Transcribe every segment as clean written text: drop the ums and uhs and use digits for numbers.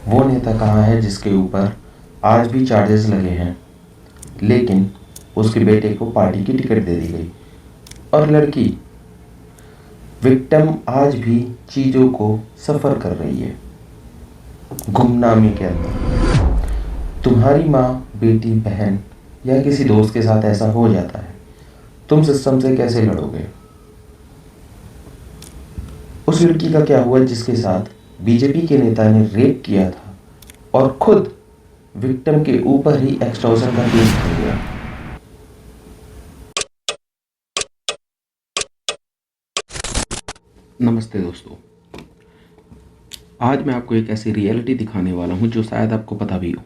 वो नेता कहाँ है जिसके ऊपर आज भी चार्जेस लगे हैं, लेकिन उसके बेटे को पार्टी की टिकट दे दी गई। और लड़की विक्टिम आज भी चीज़ों को सफ़र कर रही है गुमनामी के अंदर। तुम्हारी माँ, बेटी, बहन या किसी दोस्त के साथ ऐसा हो जाता है, तुम सिस्टम से कैसे लड़ोगे? उस लड़की का क्या हुआ जिसके साथ बीजेपी के नेता ने रेप किया था और खुद विक्टिम के ऊपर ही एक्सटॉर्शन का केस कर दिया। नमस्ते दोस्तों, आज मैं आपको एक ऐसी रियलिटी दिखाने वाला हूं जो शायद आपको पता भी हो,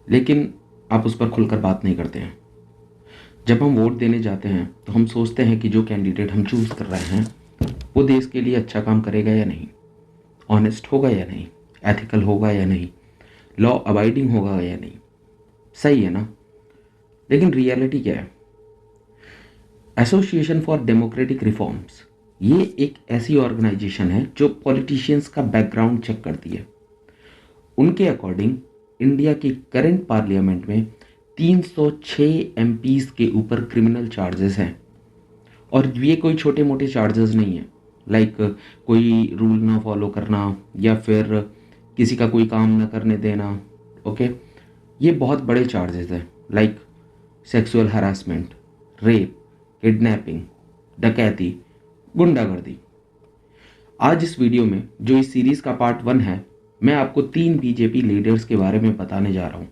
लेकिन आप उस पर खुलकर बात नहीं करते हैं। जब हम वोट देने जाते हैं तो हम सोचते हैं कि जो कैंडिडेट हम चूज़ कर रहे हैं वो देश के लिए अच्छा काम करेगा या नहीं, ऑनेस्ट होगा या नहीं, एथिकल होगा या नहीं, लॉ अबाइडिंग होगा या नहीं। सही है ना? लेकिन रियलिटी क्या है? एसोसिएशन फॉर डेमोक्रेटिक रिफॉर्म्स, ये एक ऐसी ऑर्गेनाइजेशन है जो पॉलिटिशियंस का बैकग्राउंड चेक करती है। उनके अकॉर्डिंग इंडिया की करंट पार्लियामेंट में 306 एमपीज के ऊपर क्रिमिनल चार्जेस हैं। और ये कोई छोटे मोटे चार्जेस नहीं है, लाइक कोई रूल ना फॉलो करना या फिर किसी का कोई काम ना करने देना। ओके, ये बहुत बड़े चार्जेस हैं, like sexual harassment, rape, kidnapping, डकैती, गुंडागर्दी। आज इस वीडियो में, जो इस सीरीज का पार्ट 1 है, मैं आपको 3 बीजेपी लीडर्स के बारे में बताने जा रहा हूँ।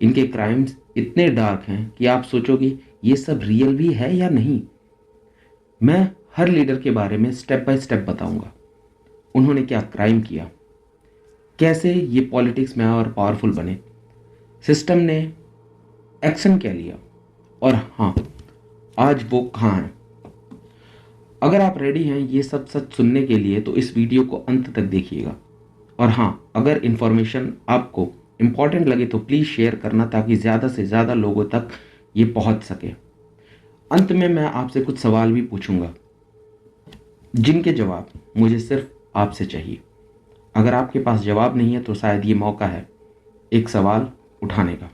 इनके क्राइम्स इतने डार्क हैं कि आप सोचोगे ये सब रियल भी है या नहीं। मैं हर लीडर के बारे में स्टेप बाय स्टेप बताऊंगा। उन्होंने क्या क्राइम किया, कैसे ये पॉलिटिक्स में और पावरफुल बने, सिस्टम ने एक्शन क्या लिया, और हाँ, आज वो कहाँ हैं। अगर आप रेडी हैं ये सब सच सुनने के लिए तो इस वीडियो को अंत तक देखिएगा। और हाँ, अगर इन्फॉर्मेशन आपको इम्पॉर्टेंट लगे तो प्लीज़ शेयर करना ताकि ज़्यादा से ज़्यादा लोगों तक ये पहुंच सके। अंत में मैं आपसे कुछ सवाल भी पूछूंगा जिनके जवाब मुझे सिर्फ आपसे चाहिए। अगर आपके पास जवाब नहीं है तो शायद ये मौका है एक सवाल उठाने का।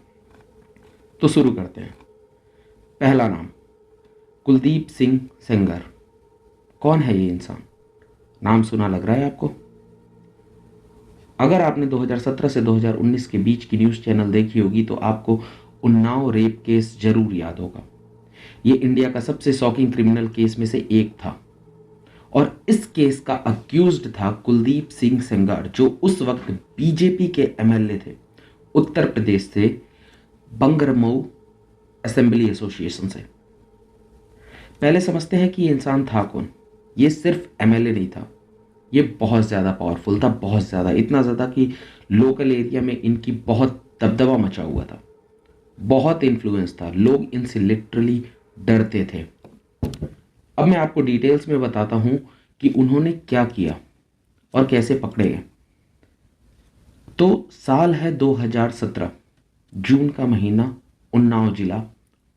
तो शुरू करते हैं। पहला नाम, कुलदीप सिंह सेंगर। कौन है ये इंसान? नाम सुना लग रहा है आपको? अगर आपने 2017 से 2019 के बीच की न्यूज़ चैनल देखी होगी तो आपको उन्नाव रेप केस जरूर याद होगा। ये इंडिया का सबसे शॉकिंग क्रिमिनल केस में से एक था और इस केस का अक्यूज्ड था कुलदीप सिंह सेंगर, जो उस वक्त बीजेपी के एमएलए थे, उत्तर प्रदेश से, बंगरमऊ असेंबली एसोसिएशन से। पहले समझते हैं कि ये इंसान था कौन। ये सिर्फ एमएलए नहीं था, ये बहुत ज़्यादा पावरफुल था, बहुत ज़्यादा, इतना ज़्यादा कि लोकल एरिया में इनकी बहुत दबदबा मचा हुआ था, बहुत इन्फ्लुएंस था, लोग इनसे लिटरली डरते थे। अब मैं आपको डिटेल्स में बताता हूं कि उन्होंने क्या किया और कैसे पकड़े गए। तो साल है 2017, जून का महीना, उन्नाव जिला,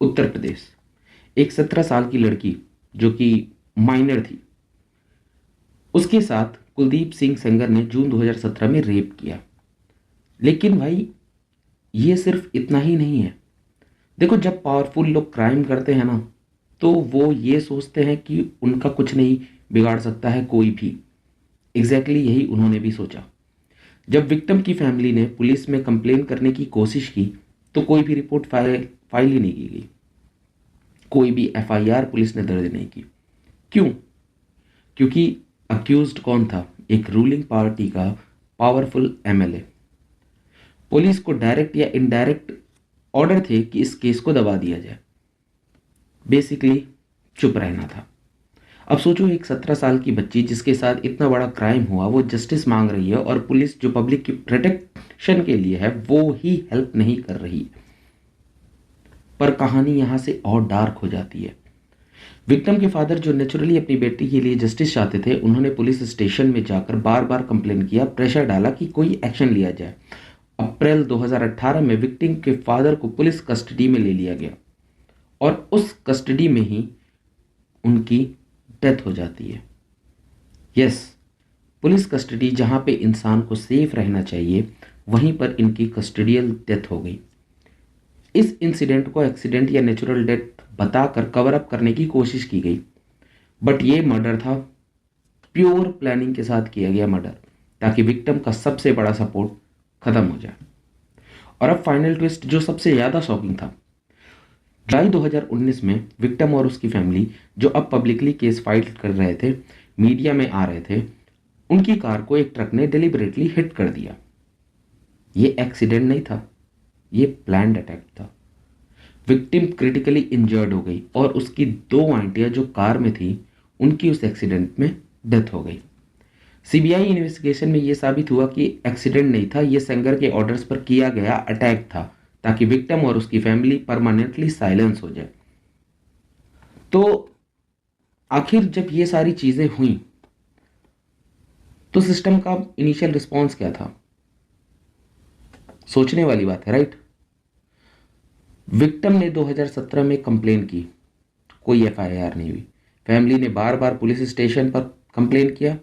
उत्तर प्रदेश। एक 17 साल की लड़की जो कि माइनर थी, उसके साथ कुलदीप सिंह सेंगर ने जून 2017 में रेप किया। लेकिन भाई, ये सिर्फ इतना ही नहीं है। देखो, जब पावरफुल लोग क्राइम करते हैं ना, तो वो ये सोचते हैं कि उनका कुछ नहीं बिगाड़ सकता है कोई भी। एग्जैक्टली यही उन्होंने भी सोचा। जब विक्टिम की फैमिली ने पुलिस में कंप्लेन करने की कोशिश की तो कोई भी रिपोर्ट फाइल ही नहीं की गई, कोई भी एफआईआर पुलिस ने दर्ज नहीं की। क्यों? क्योंकि अक्यूज्ड कौन था? एक रूलिंग पार्टी का पावरफुल एमएलए। पुलिस को डायरेक्ट या इनडायरेक्ट ऑर्डर थे कि इस केस को दबा दिया जाए। बेसिकली चुप रहना था। अब सोचो, एक 17 साल की बच्ची जिसके साथ इतना बड़ा क्राइम हुआ, वो जस्टिस मांग रही है और पुलिस जो पब्लिक की प्रोटेक्शन के लिए है वो ही हेल्प नहीं कर रही है। पर कहानी यहां से और डार्क हो जाती है। विक्टिम के फादर, जो नेचुरली अपनी बेटी के लिए जस्टिस चाहते थे, उन्होंने पुलिस स्टेशन में जाकर बार बार कंप्लेन किया, प्रेशर डाला कि कोई एक्शन लिया जाए। अप्रैल 2018 में विक्टिम के फादर को पुलिस कस्टडी में ले लिया गया और उस कस्टडी में ही उनकी डेथ हो जाती है। यस, पुलिस कस्टडी जहां पे इंसान को सेफ रहना चाहिए, वहीं पर इनकी कस्टडियल डेथ हो गई। इस इंसिडेंट को एक्सीडेंट या नेचुरल डेथ बताकर कवर अप करने की कोशिश की गई, बट ये मर्डर था, प्योर प्लानिंग के साथ किया गया मर्डर, ताकि विक्टिम का सबसे बड़ा सपोर्ट खत्म हो जाए। और अब फाइनल ट्विस्ट जो सबसे ज्यादा शॉकिंग था। जुलाई 2019 में विक्टिम और उसकी फैमिली, जो अब पब्लिकली केस फाइल कर रहे थे, मीडिया में आ रहे थे, उनकी कार को एक ट्रक ने डिलिबरेटली हिट कर दिया। ये एक्सीडेंट नहीं था, ये प्लान्ड अटैक था। विक्टिम क्रिटिकली इंजर्ड हो गई और उसकी 2 आंटियां जो कार में थी, उनकी उस एक्सीडेंट में डेथ हो गई। सीबीआई इन्वेस्टिगेशन में यह साबित हुआ कि एक्सीडेंट नहीं था, यह सेंगर के ऑर्डर्स पर किया गया अटैक था, ताकि विक्टिम और उसकी फैमिली परमानेंटली साइलेंस हो जाए। तो आखिर जब ये सारी चीजें हुई तो सिस्टम का इनिशियल रिस्पॉन्स क्या था? सोचने वाली बात है, राइट? विक्टिम ने 2017 में कंप्लेन की, कोई एफआईआर नहीं हुई। फैमिली ने बार बार पुलिस स्टेशन पर कंप्लेन किया,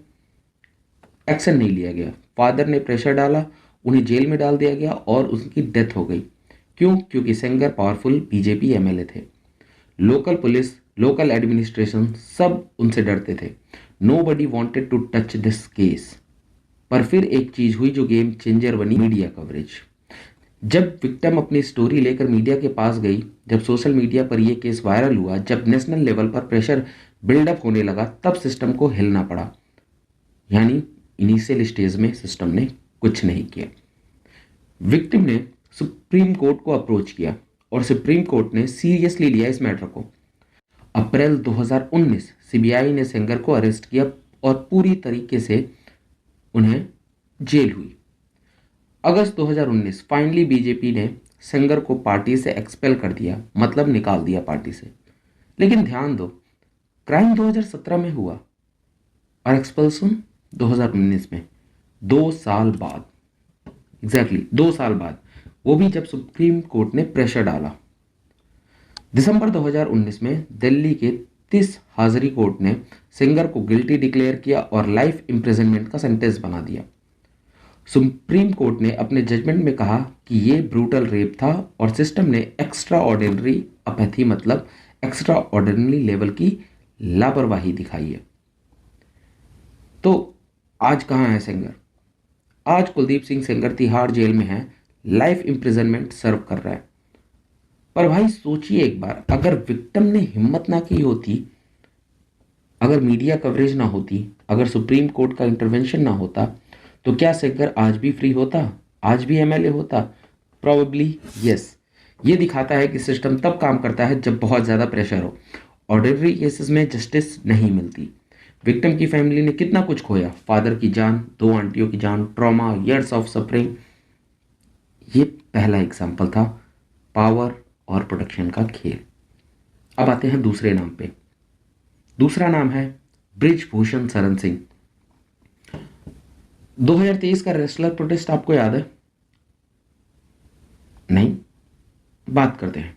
एक्शन नहीं लिया गया। फादर ने प्रेशर डाला, उन्हें जेल में डाल दिया गया और उनकी डेथ हो गई। क्यों? क्योंकि सेंगर पावरफुल बीजेपी एमएलए थे। लोकल पुलिस, लोकल एडमिनिस्ट्रेशन सब उनसे डरते थे। Nobody wanted to touch this case. पर फिर एक चीज हुई जो गेम चेंजर बनी, मीडिया कवरेज। जब विक्टिम अपनी स्टोरी लेकर मीडिया के पास गई, जब सोशल मीडिया पर यह केस वायरल हुआ, जब नेशनल लेवल पर प्रेशर बिल्डअप होने लगा, तब सिस्टम को हिलना पड़ा। यानी इनिशियल स्टेज में सिस्टम ने कुछ नहीं किया। विक्टिम ने सुप्रीम कोर्ट को अप्रोच किया और सुप्रीम कोर्ट ने सीरियसली लिया इस मैटर को। अप्रैल 2019 सीबीआई ने सेंगर को अरेस्ट किया और पूरी तरीके से उन्हें जेल हुई। अगस्त 2019 फाइनली बीजेपी ने सेंगर को पार्टी से एक्सपेल कर दिया, मतलब निकाल दिया पार्टी से। लेकिन ध्यान दो, क्राइम 2017 में हुआ और एक्सपल्सन 2019 में, 2 साल बाद, एग्जैक्टली 2 साल बाद, वो भी जब सुप्रीम कोर्ट ने प्रेशर डाला। दिसंबर 2019 में दिल्ली के 30 हाजिरी कोर्ट ने सेंगर को गिल्टी डिक्लेयर किया और लाइफ इम्प्रिजनमेंट का सेंटेंस बना दिया। सुप्रीम कोर्ट ने अपने जजमेंट में कहा कि ये ब्रूटल रेप था और सिस्टम ने एक्स्ट्रा ऑर्डिनरी अपैथी, मतलब एक्स्ट्रा ऑर्डिनरी लेवल की लापरवाही दिखाई है। तो आज कहाँ है सेंगर? आज कुलदीप सिंह सेंगर तिहाड़ जेल में है, लाइफ इम्प्रिजनमेंट सर्व कर रहा है। पर भाई सोचिए एक बार, अगर विक्टिम ने हिम्मत ना की होती, अगर मीडिया कवरेज ना होती, अगर सुप्रीम कोर्ट का इंटरवेंशन ना होता, तो क्या सेंगर आज भी फ्री होता? आज भी एमएलए होता? Probably yes. ये दिखाता है कि सिस्टम तब काम करता है जब बहुत ज़्यादा प्रेशर हो। ऑर्डिनरी केसेस में जस्टिस नहीं मिलती। विक्टिम की फैमिली ने कितना कुछ खोया, फादर की जान, 2 आंटियों की जान, ट्रॉमा, ईयर्स ऑफ सफरिंग। ये पहला एग्जाम्पल था पावर और प्रोटेक्शन का खेल। अब आते हैं दूसरे नाम पे। दूसरा नाम है बृजभूषण शरण सिंह। 2023 का रेसलर प्रोटेस्ट आपको याद है? नहीं? बात करते हैं।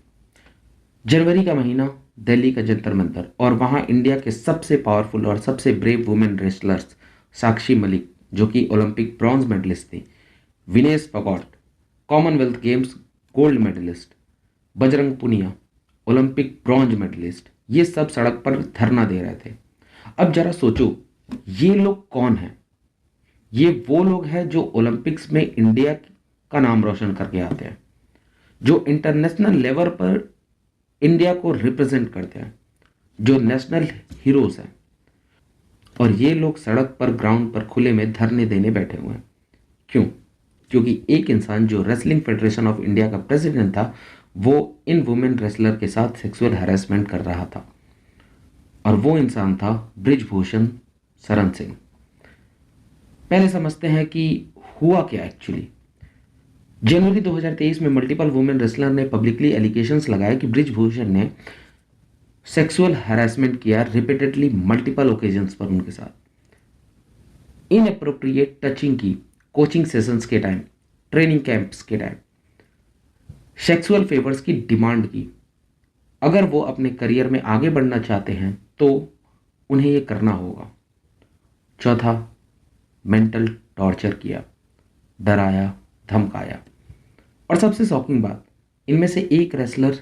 जनवरी का महीना, दिल्ली का जंतर मंतर, और वहां इंडिया के सबसे पावरफुल और सबसे brave women wrestlers Sakshi Malik, जो कि ओलंपिक ब्रॉन्ज मेडलिस्ट थी, Vinesh Phogat, Commonwealth Games gold medalist, Bajrang Punia, Olympic bronze medalist, ये सब सड़क पर धरना दे रहे थे। अब जरा सोचो, ये लोग कौन हैं? ये वो लोग हैं जो ओलंपिक्स में इंडिया का नाम रोशन करके आते हैं, जो इंटरनेशनल लेवल पर इंडिया को रिप्रेजेंट करते हैं, जो नेशनल हीरोज हैं। और ये लोग सड़क पर, ग्राउंड पर खुले में धरने देने बैठे हुए हैं। क्यों? क्योंकि एक इंसान जो रेसलिंग फेडरेशन ऑफ इंडिया का प्रेसिडेंट था, वो इन वुमेन रेसलर के साथ सेक्सुअल हैरेसमेंट कर रहा था, और वो इंसान था बृजभूषण शरण सिंह। पहले समझते हैं कि हुआ क्या एक्चुअली। जनवरी 2023 में मल्टीपल वुमेन रेसलर ने पब्लिकली एलिगेशंस लगाए कि बृजभूषण ने सेक्सुअल हैरेसमेंट किया रिपीटेडली, मल्टीपल ओकेजन्स पर उनके साथ, इनएप्रोप्रिएट टचिंग की कोचिंग सेशंस के टाइम, ट्रेनिंग कैंप्स के टाइम, सेक्सुअल फेवर्स की डिमांड की। अगर वो अपने करियर में आगे बढ़ना चाहते हैं तो उन्हें ये करना होगा। चौथा, मेंटल टॉर्चर किया, डराया, धमकाया। और सबसे शॉकिंग बात, इनमें से एक रेसलर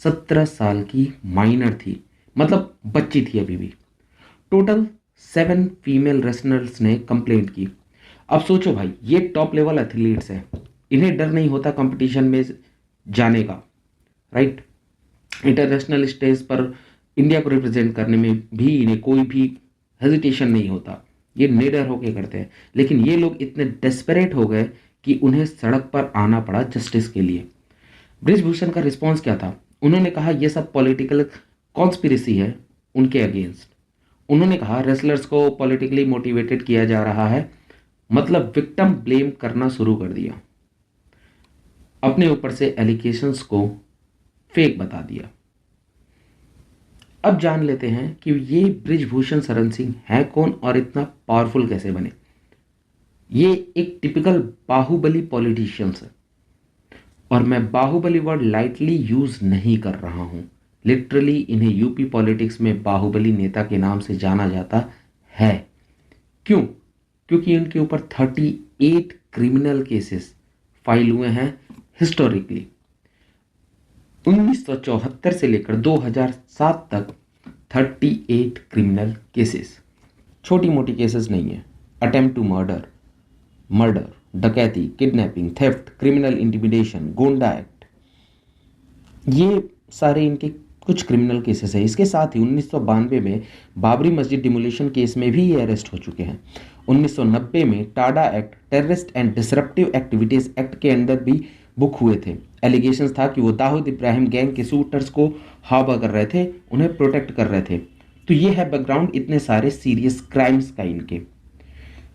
17 साल की माइनर थी, मतलब बच्ची थी अभी भी। टोटल 7 फीमेल रेसलर्स ने कंप्लेंट की। अब सोचो भाई, ये टॉप लेवल एथलीट्स हैं, इन्हें डर नहीं होता कंपटीशन में जाने का, राइट? इंटरनेशनल स्टेज पर इंडिया को रिप्रेजेंट करने में भी इन्हें कोई भी हेजिटेशन नहीं होता, ये निडर होके करते हैं। लेकिन ये लोग इतने डेस्परेट हो गए कि उन्हें सड़क पर आना पड़ा जस्टिस के लिए। ब्रिजभूषण का रिस्पॉन्स क्या था? उन्होंने कहा यह सब पॉलिटिकल कॉन्स्पिरेसी है उनके अगेंस्ट। उन्होंने कहा रेसलर्स को पॉलिटिकली मोटिवेटेड किया जा रहा है, मतलब विक्टिम ब्लेम करना शुरू कर दिया, अपने ऊपर से एलिगेशंस को फेक बता दिया। अब जान लेते हैं कि ये ब्रिजभूषण शरण सिंह है कौन और इतना पावरफुल कैसे बने। ये एक टिपिकल बाहुबली पॉलिटिशियंस है, और मैं बाहुबली वर्ड लाइटली यूज नहीं कर रहा हूं। लिटरली इन्हें यूपी पॉलिटिक्स में बाहुबली नेता के नाम से जाना जाता है। क्यों? क्योंकि इनके ऊपर 38 क्रिमिनल केसेस फाइल हुए हैं हिस्टोरिकली। 1974 से लेकर 2007 तक 38 क्रिमिनल केसेस, छोटी मोटी केसेस नहीं है। अटेम्प्ट टू मर्डर, डकैती, kidnapping, theft, criminal intimidation, Gonda act, ये सारे इनके कुछ क्रिमिनल केसेस है। इसके साथ ही 1992 में बाबरी मस्जिद डिमोलिशन केस में भी ये अरेस्ट हो चुके हैं। 1990 में Tada act, terrorist and disruptive activities act के अंदर भी बुक हुए थे। एलिगेशंस था कि वो दाऊद इब्राहिम गैंग के शूटर्स को हावा कर रहे थे, उन्हें प्रोटेक्ट कर रहे थे। तो ये है बैकग्राउंड इतने सारे सीरियस क्राइम्स का इनके।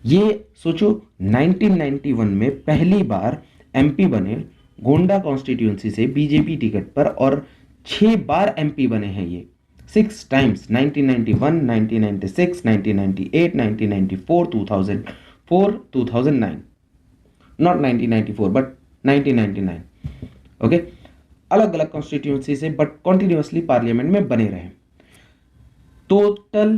ये सोचो 1991 में पहली बार एमपी बने गोंडा कॉन्स्टिट्यूंसी से बीजेपी टिकट पर, और 6 बार एमपी बने हैं ये, 6 टाइम्स, 1991, 1996, 1998, 1994, 2004, 2009, नॉट 1994 बट 1999। ओके, अलग अलग कॉन्स्टिट्यूंसी से, बट कॉन्टिन्यूसली पार्लियामेंट में बने रहे। टोटल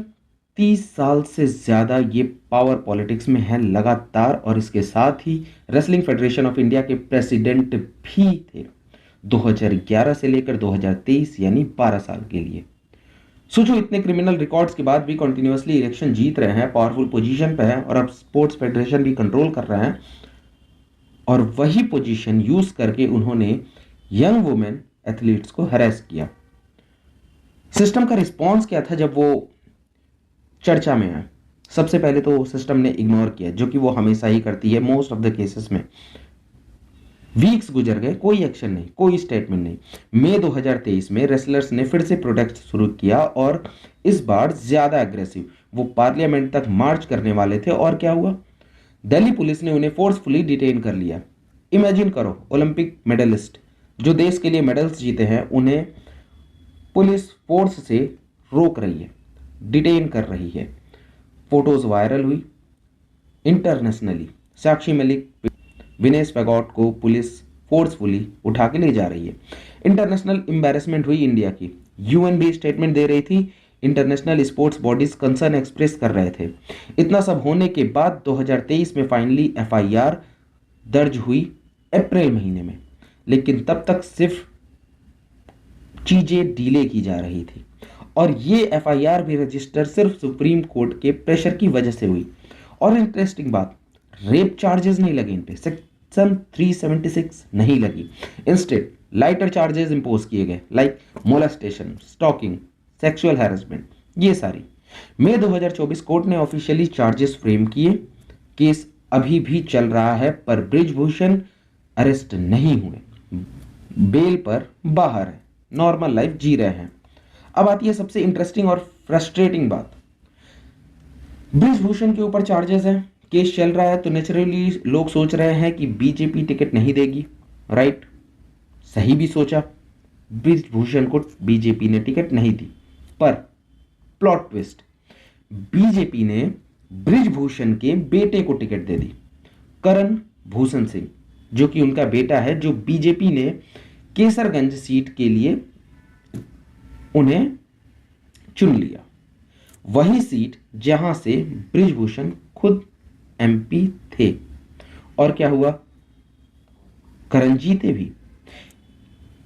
30 साल से ज्यादा ये पावर पॉलिटिक्स में है लगातार, और इसके साथ ही रेसलिंग फेडरेशन ऑफ इंडिया के प्रेसिडेंट भी थे 2011 से लेकर 2023, यानी 12 साल के लिए। सोचो, इतने क्रिमिनल रिकॉर्ड्स के बाद भी कंटिन्यूसली इलेक्शन जीत रहे हैं, पावरफुल पोजीशन पे हैं, और अब स्पोर्ट्स फेडरेशन भी कंट्रोल कर रहे हैं, और वही पोजीशन यूज करके उन्होंने यंग वुमेन एथलीट्स को हैरेस किया। सिस्टम का रिस्पॉन्स क्या था जब वो चर्चा में आए? सबसे पहले तो सिस्टम ने इग्नोर किया, जो कि वो हमेशा ही करती है मोस्ट ऑफ द केसेस में। वीक्स गुजर गए, कोई एक्शन नहीं, कोई स्टेटमेंट नहीं। मई 2023 में रेसलर्स ने फिर से प्रोटेस्ट शुरू किया, और इस बार ज्यादा एग्रेसिव। वो पार्लियामेंट तक मार्च करने वाले थे, और क्या हुआ? दिल्ली पुलिस ने उन्हें फोर्सफुली डिटेन कर लिया। इमेजिन करो, ओलंपिक मेडलिस्ट जो देश के लिए मेडल्स जीते हैं, उन्हें पुलिस फोर्स से रोक रही है, डिटेन कर रही है। फोटोज वायरल हुई इंटरनेशनली। साक्षी मलिक, विनेश फोगाट को पुलिस फोर्सफुली उठा के ले जा रही है। इंटरनेशनल एम्बैरेसमेंट हुई इंडिया की। यूएन भी स्टेटमेंट दे रही थी, international sports bodies concern express कर रहे थे। इतना सब होने के बाद 2023 में फाइनली एफआईआर दर्ज हुई अप्रैल महीने में, लेकिन तब तक सिर्फ चीजें डीले की जा रही थी, और ये एफआईआर भी रजिस्टर सिर्फ सुप्रीम कोर्ट के प्रेशर की वजह से हुई। और इंटरेस्टिंग बात, रेप चार्जेस नहीं लगे इन पे, सेक्शन 376 नहीं लगी। इंस्टेड लाइटर चार्जेस इंपोज किए गए, like molestation, stalking, sexual harassment, ये सारी। मई 2024 कोर्ट ने ऑफिशियली चार्जेस फ्रेम किए। केस अभी भी चल रहा है, पर ब्रिजभूषण अरेस्ट नहीं हुए, बेल पर बाहर है, नॉर्मल लाइफ जी रहे हैं। अब आती है सबसे इंटरेस्टिंग और फ्रस्ट्रेटिंग बात। ब्रिजभूषण के ऊपर चार्जेस हैं, केस चल रहा है, तो नेचुरली लोग सोच रहे हैं कि बीजेपी टिकट नहीं देगी, राइट? सही भी सोचा, ब्रिजभूषण को बीजेपी ने टिकट नहीं दी। पर प्लॉट ट्विस्ट, बीजेपी ने ब्रिजभूषण के बेटे को टिकट दे दी, करण भूषण सिंह, जो कि उनका बेटा है, जो बीजेपी ने केसरगंज सीट के लिए उन्हें चुन लिया। वही सीट जहां से ब्रिजभूषण खुद MP थे। और क्या हुआ, करण जीते भी।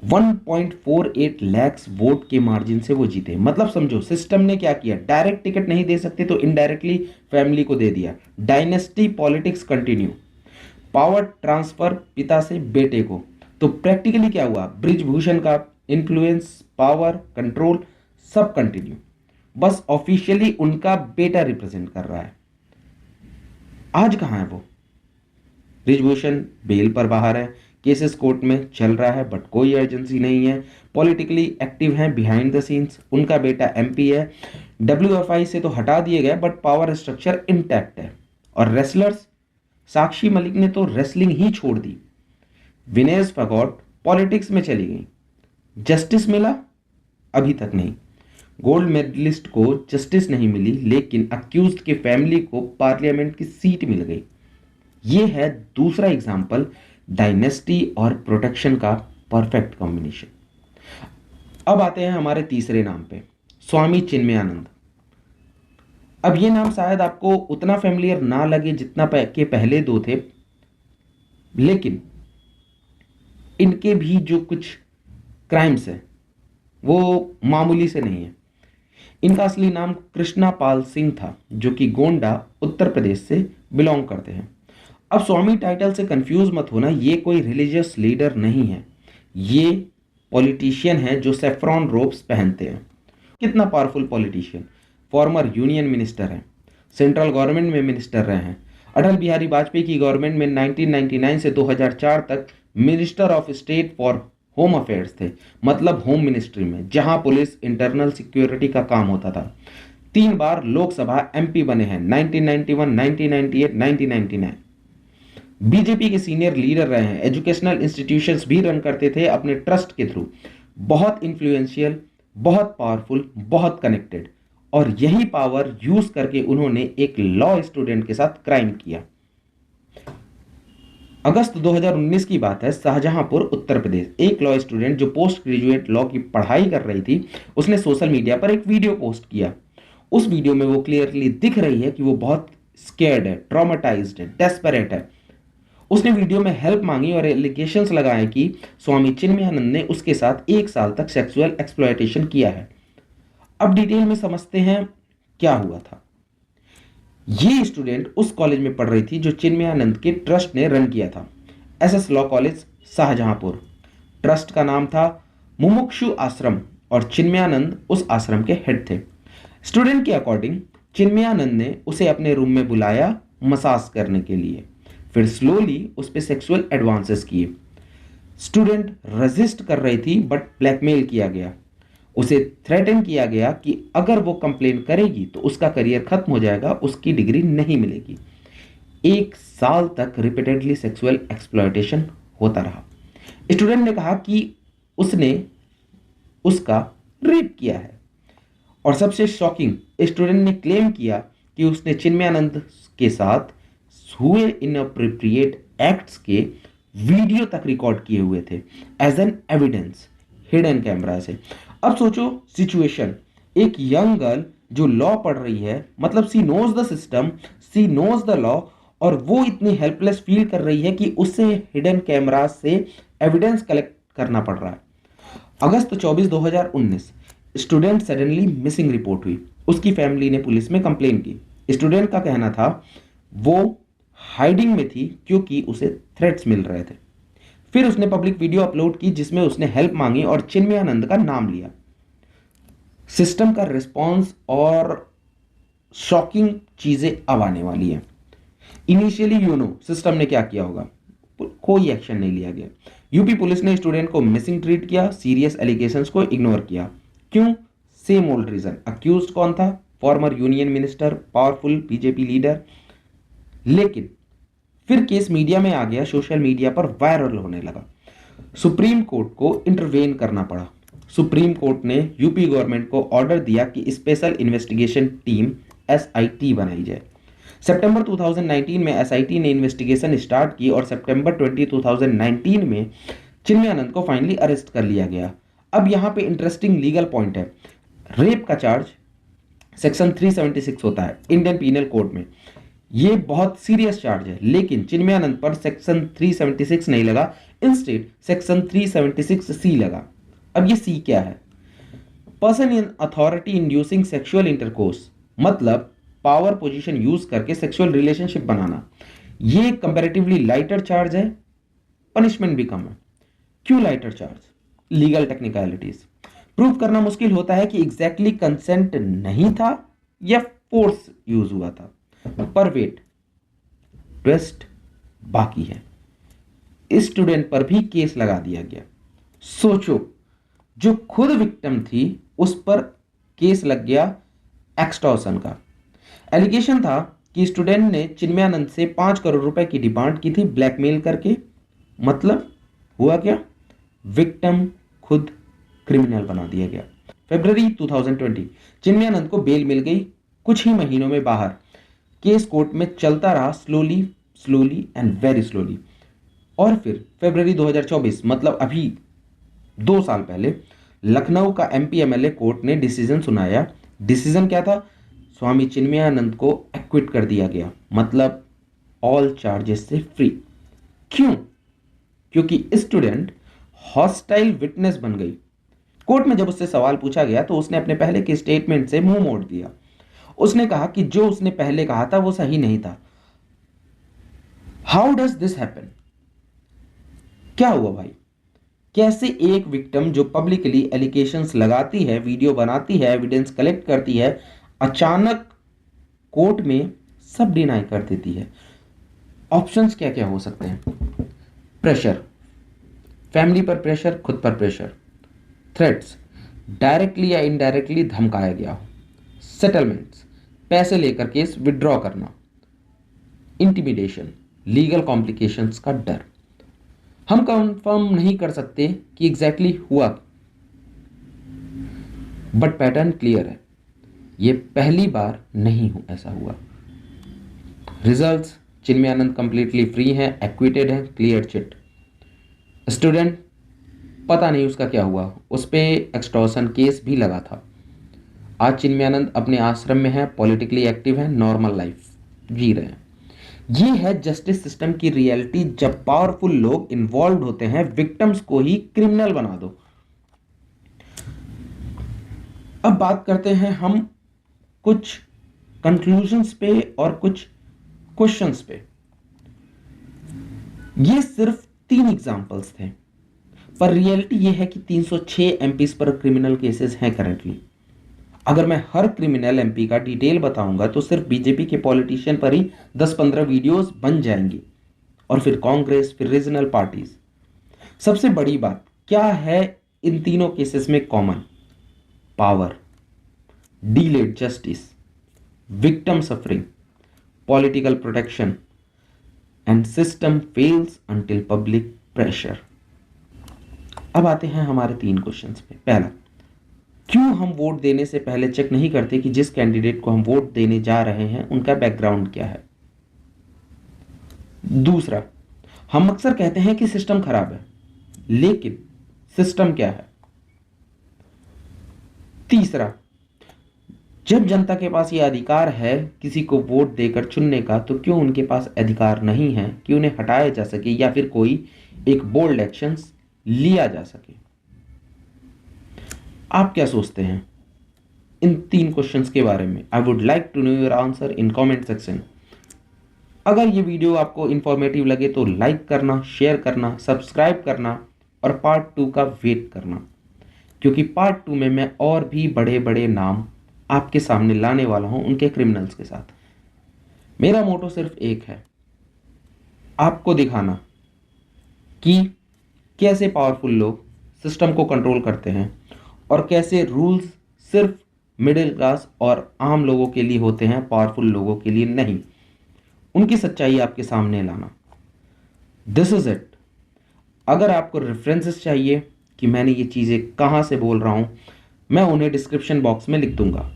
1.48 लाख वोट के मार्जिन से वो जीते। मतलब समझो सिस्टम ने क्या किया, डायरेक्ट टिकट नहीं दे सकते तो इनडायरेक्टली फैमिली को दे दिया। Dynasty politics continue, power transfer पिता से बेटे को। तो प्रैक्टिकली क्या हुआ, ब्रिजभूषण का इन्फ्लुएंस, पावर, कंट्रोल सब कंटिन्यू, बस ऑफिशियली उनका बेटा रिप्रेजेंट कर रहा है। आज कहां है वो? ब्रिजभूषण बेल पर बाहर है, केसेस कोर्ट में चल रहा है बट कोई अर्जेंसी नहीं है। पॉलिटिकली एक्टिव हैं बिहाइंड द सीन्स, उनका बेटा MP है। WFI से तो हटा दिए गए बट पावर स्ट्रक्चर इंटैक्ट है। और रेसलर्स, साक्षी मलिक ने तो रेसलिंग ही छोड़ दी, विनेश फोगाट पॉलिटिक्स में चली गई। जस्टिस मिला? अभी तक नहीं। गोल्ड मेडलिस्ट को जस्टिस नहीं मिली, लेकिन अक्यूज्ड के फैमिली को पार्लियामेंट की सीट मिल गई। यह है दूसरा एग्जाम्पल डायनेस्टी और प्रोटेक्शन का परफेक्ट कॉम्बिनेशन। अब आते हैं हमारे तीसरे नाम पे, स्वामी चिन्मयानंद। अब ये नाम शायद आपको उतना फेमिलियर ना लगे जितना के पहले दो थे, लेकिन इनके भी जो कुछ क्राइम्स हैं वो मामूली से नहीं है। इनका असली नाम कृष्णा पाल सिंह था, जो कि गोंडा उत्तर प्रदेश से बिलोंग करते हैं। अब स्वामी टाइटल से कंफ्यूज मत होना, ये कोई रिलीजियस लीडर नहीं है, ये पॉलिटिशियन है जो सेफ्रॉन रोब्स पहनते हैं। कितना powerful politician, farmer union minister हैं, सेंट्रल गवर्नमेंट में मिनिस्टर रहे हैं। अटल बिहारी वाजपेयी की गवर्नमेंट में 1999 से 2004 तक minister of state for home affairs थे, मतलब होम मिनिस्ट्री में, जहां पुलिस इंटरनल सिक्योरिटी का काम होता था। 3 बार लोकसभा MP बने हैं, 1991, 1998, 1999। बीजेपी के सीनियर लीडर रहे हैं, एजुकेशनल इंस्टीट्यूशंस भी रन करते थे अपने ट्रस्ट के थ्रू। बहुत इन्फ्लुएंशियल, बहुत पावरफुल, बहुत कनेक्टेड, और यही पावर यूज करके उन्होंने एक लॉ स्टूडेंट के साथ क्राइम किया। अगस्त 2019 की बात है, शाहजहांपुर उत्तर प्रदेश। एक लॉ स्टूडेंट जो पोस्ट ग्रेजुएट लॉ की पढ़ाई कर रही थी, उसने सोशल मीडिया पर एक वीडियो पोस्ट किया। उस वीडियो में वो क्लियरली दिख रही है कि वो बहुत स्कैर्ड है, ट्रॉमेटाइज्ड है, डेस्परेट है। उसने वीडियो में हेल्प मांगी और एलिगेशंस लगाए कि स्वामी चिन्मयानंद ने उसके साथ 1 साल तक सेक्सुअल एक्सप्लॉयटेशन किया है। अब डिटेल में समझते हैं क्या हुआ था। ये स्टूडेंट उस कॉलेज में पढ़ रही थी जो चिन्मयानंद के ट्रस्ट ने रन किया था, SS law college Shahjahanpur. Trust का नाम था मुमुक्षु आश्रम और चिन्मयानंद उस आश्रम के हेड थे। स्टूडेंट के अकॉर्डिंग चिन्मयानंद ने उसे अपने रूम में बुलाया मसाज करने के लिए, फिर स्लोली उस पर सेक्सुअल एडवांसेस किए। स्टूडेंट रेजिस्ट कर रही थी बट ब्लैकमेल किया गया। उसे थ्रेटन किया गया कि अगर वो कंप्लेन करेगी तो उसका करियर खत्म हो जाएगा, उसकी डिग्री नहीं मिलेगी। 1 साल तक रिपीटेडली सेक्सुअल एक्सप्लॉयटेशन होता रहा। स्टूडेंट ने कहा कि उसने उसका रेप किया है, और सबसे शॉकिंग, स्टूडेंट ने क्लेम किया कि उसने चिन्मयानंद के साथ हुए इनअप्रोप्रिएट एक्ट्स के वीडियो तक रिकॉर्ड किए हुए थे as an evidence, hidden camera से। अब सोचो सिचुएशन, एक यंग गर्ल जो लॉ पढ़ रही है, मतलब she knows the system, she knows the law, और वो इतनी हेल्पलेस फील कर रही है कि उससे हिडन कैमरा से एविडेंस कलेक्ट करना पड़ रहा है। अगस्त 24, 2019 स्टूडेंट सडनली मिसिंग रिपोर्ट हुई। उसकी फैमिली ने पुलिस में कंप्लेन की। स्टूडेंट का कहना था वो हाइडिंग में थी क्योंकि उसे थ्रेट्स मिल रहे थे। फिर उसने पब्लिक वीडियो अपलोड की जिसमें उसने हेल्प मांगी और चिन्मयानंद का नाम लिया। सिस्टम का रिस्पॉन्स और शॉकिंग चीजें अब आने वाली है। इनिशियली सिस्टम ने क्या किया होगा, कोई एक्शन नहीं लिया गया। यूपी पुलिस ने स्टूडेंट को मिसिंग ट्रीट किया, सीरियस एलिगेशंस को इग्नोर किया। क्यों? Same old reason. अक्यूज्ड कौन था? Former union minister, powerful BJP leader. लेकिन फिर केस मीडिया में आ गया, सोशल मीडिया पर वायरल होने लगा। सुप्रीम कोर्ट को इंटरवेन करना पड़ा। सुप्रीम कोर्ट ने यूपी गवर्नमेंट को ऑर्डर दिया कि स्पेशल इन्वेस्टिगेशन टीम SIT बनाई जाए। सितंबर 2019 में SIT ने इन्वेस्टिगेशन स्टार्ट की और सितंबर 20, 2019 में चिन्मयानंद को फाइनली अरेस्ट कर लिया गया। अब यहां पे इंटरेस्टिंग लीगल पॉइंट है। रेप का चार्ज सेक्शन 376 होता है इंडियन पीनल कोड में। ये बहुत सीरियस चार्ज है, लेकिन चिन्मयानंद पर सेक्शन 376 नहीं लगा, इंस्टेड सेक्शन 376 सी लगा। अब ये सी क्या है? Person in authority inducing sexual intercourse, मतलब पावर पोजीशन यूज करके सेक्सुअल रिलेशनशिप बनाना। ये कंपैरेटिवली लाइटर चार्ज है, पनिशमेंट भी कम है। क्यों lighter charge? Legal technicalities prove करना मुश्किल होता है कि एग्जैक्टली कंसेंट नहीं था या फोर्स यूज हुआ था, पर वेट, ट्विस्ट बाकी है। स्टूडेंट पर भी केस लगा दिया गया। सोचो, जो खुद विक्टिम थी उस पर केस लग गया एक्सटॉर्शन का। एलिगेशन था कि स्टूडेंट ने चिन्मयानंद से 5 करोड़ रुपए की डिमांड की थी ब्लैकमेल करके। मतलब हुआ क्या? विक्टिम खुद क्रिमिनल बना दिया गया। फरवरी 2020 चिन्मयानंद को बेल मिल गई, कुछ ही महीनों में बाहर। केस कोर्ट में चलता रहा स्लोली एंड वेरी स्लोली। और फिर फरवरी 2024, मतलब अभी 2 साल पहले, लखनऊ का एमपी एमएलए कोर्ट ने डिसीजन सुनाया। डिसीजन क्या था? स्वामी चिन्मयानंद को एक्विट कर दिया गया, मतलब ऑल चार्जेस से फ्री। क्यों? क्योंकि स्टूडेंट हॉस्टाइल विटनेस बन गई। कोर्ट में जब उससे सवाल पूछा गया तो उसने अपने पहले के स्टेटमेंट से मुंह मोड़ दिया। उसने कहा कि जो उसने पहले कहा था वो सही नहीं था। How does this happen? क्या हुआ भाई? कैसे एक विक्टिम जो पब्लिकली एलिगेशंस लगाती है, वीडियो बनाती है, एविडेंस कलेक्ट करती है, अचानक कोर्ट में सब डिनाई कर देती है? ऑप्शंस क्या क्या हो सकते हैं? प्रेशर, फैमिली पर प्रेशर, खुद पर प्रेशर, थ्रेट्स, डायरेक्टली या इनडायरेक्टली धमकाया गया हो, सेटलमेंट्स, पैसे लेकर केस विड्रॉ करना, इंटिमिडेशन, लीगल कॉम्प्लिकेशंस का डर। हम कंफर्म नहीं कर सकते कि एग्जैक्टली हुआ, बट पैटर्न क्लियर है। ये पहली बार नहीं ऐसा हुआ। रिजल्ट्स, चिन्मयानंद कंप्लीटली फ्री हैं, एक्विटेड है, क्लियर चिट। स्टूडेंट, पता नहीं उसका क्या हुआ, उस पर एक्सटॉर्शन केस भी लगा था। आज चिन्मयानंद अपने आश्रम में है, पॉलिटिकली एक्टिव है, नॉर्मल लाइफ जी रहे हैं। ये है जस्टिस सिस्टम की रियलिटी। जब पावरफुल लोग इन्वॉल्व होते हैं, विक्टिम्स को ही क्रिमिनल बना दो। अब बात करते हैं हम कुछ कंक्लूजन्स पे और कुछ क्वेश्चंस पे। ये सिर्फ 3 एग्जांपल्स थे, पर रियलिटी ये है कि 306 एमपीस पर क्रिमिनल केसेस हैं करेंटली। अगर मैं हर क्रिमिनल एमपी का डिटेल बताऊंगा तो सिर्फ बीजेपी के पॉलिटिशियन पर ही 10-15 वीडियोस बन जाएंगी, और फिर कांग्रेस, फिर रीजनल पार्टीज। सबसे बड़ी बात क्या है इन तीनों केसेस में common? Power, delayed justice, victim suffering, political protection, and system fails until public pressure. अब आते हैं हमारे 3 क्वेश्चंस पे। पहला, क्यों हम वोट देने से पहले चेक नहीं करते कि जिस कैंडिडेट को हम वोट देने जा रहे हैं उनका बैकग्राउंड क्या है? दूसरा, हम अक्सर कहते हैं कि सिस्टम खराब है, लेकिन सिस्टम क्या है? तीसरा, जब जनता के पास यह अधिकार है किसी को वोट देकर चुनने का, तो क्यों उनके पास अधिकार नहीं है कि उन्हें हटाया जा सके या फिर कोई एक बोल्ड एक्शंस लिया जा सके? आप क्या सोचते हैं इन 3 क्वेश्चंस के बारे में? I would like to know your answer in comment section. अगर ये वीडियो आपको इंफॉर्मेटिव लगे तो लाइक करना, शेयर करना, सब्सक्राइब करना और पार्ट 2 का वेट करना, क्योंकि पार्ट 2 में मैं और भी बड़े बड़े नाम आपके सामने लाने वाला हूं उनके क्रिमिनल्स के साथ। मेरा मोटो सिर्फ एक है, आपको दिखाना कि कैसे पावरफुल लोग सिस्टम को कंट्रोल करते हैं और कैसे रूल्स सिर्फ मिडिल क्लास और आम लोगों के लिए होते हैं, पावरफुल लोगों के लिए नहीं। उनकी सच्चाई आपके सामने लाना। This is it. अगर आपको रेफरेंसेस चाहिए कि मैंने ये चीज़ें कहाँ से बोल रहा हूँ, मैं उन्हें डिस्क्रिप्शन बॉक्स में लिख दूंगा।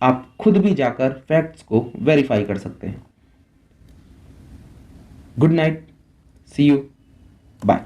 आप खुद भी जाकर फैक्ट्स को वेरीफाई कर सकते हैं। Good night, see you, bye.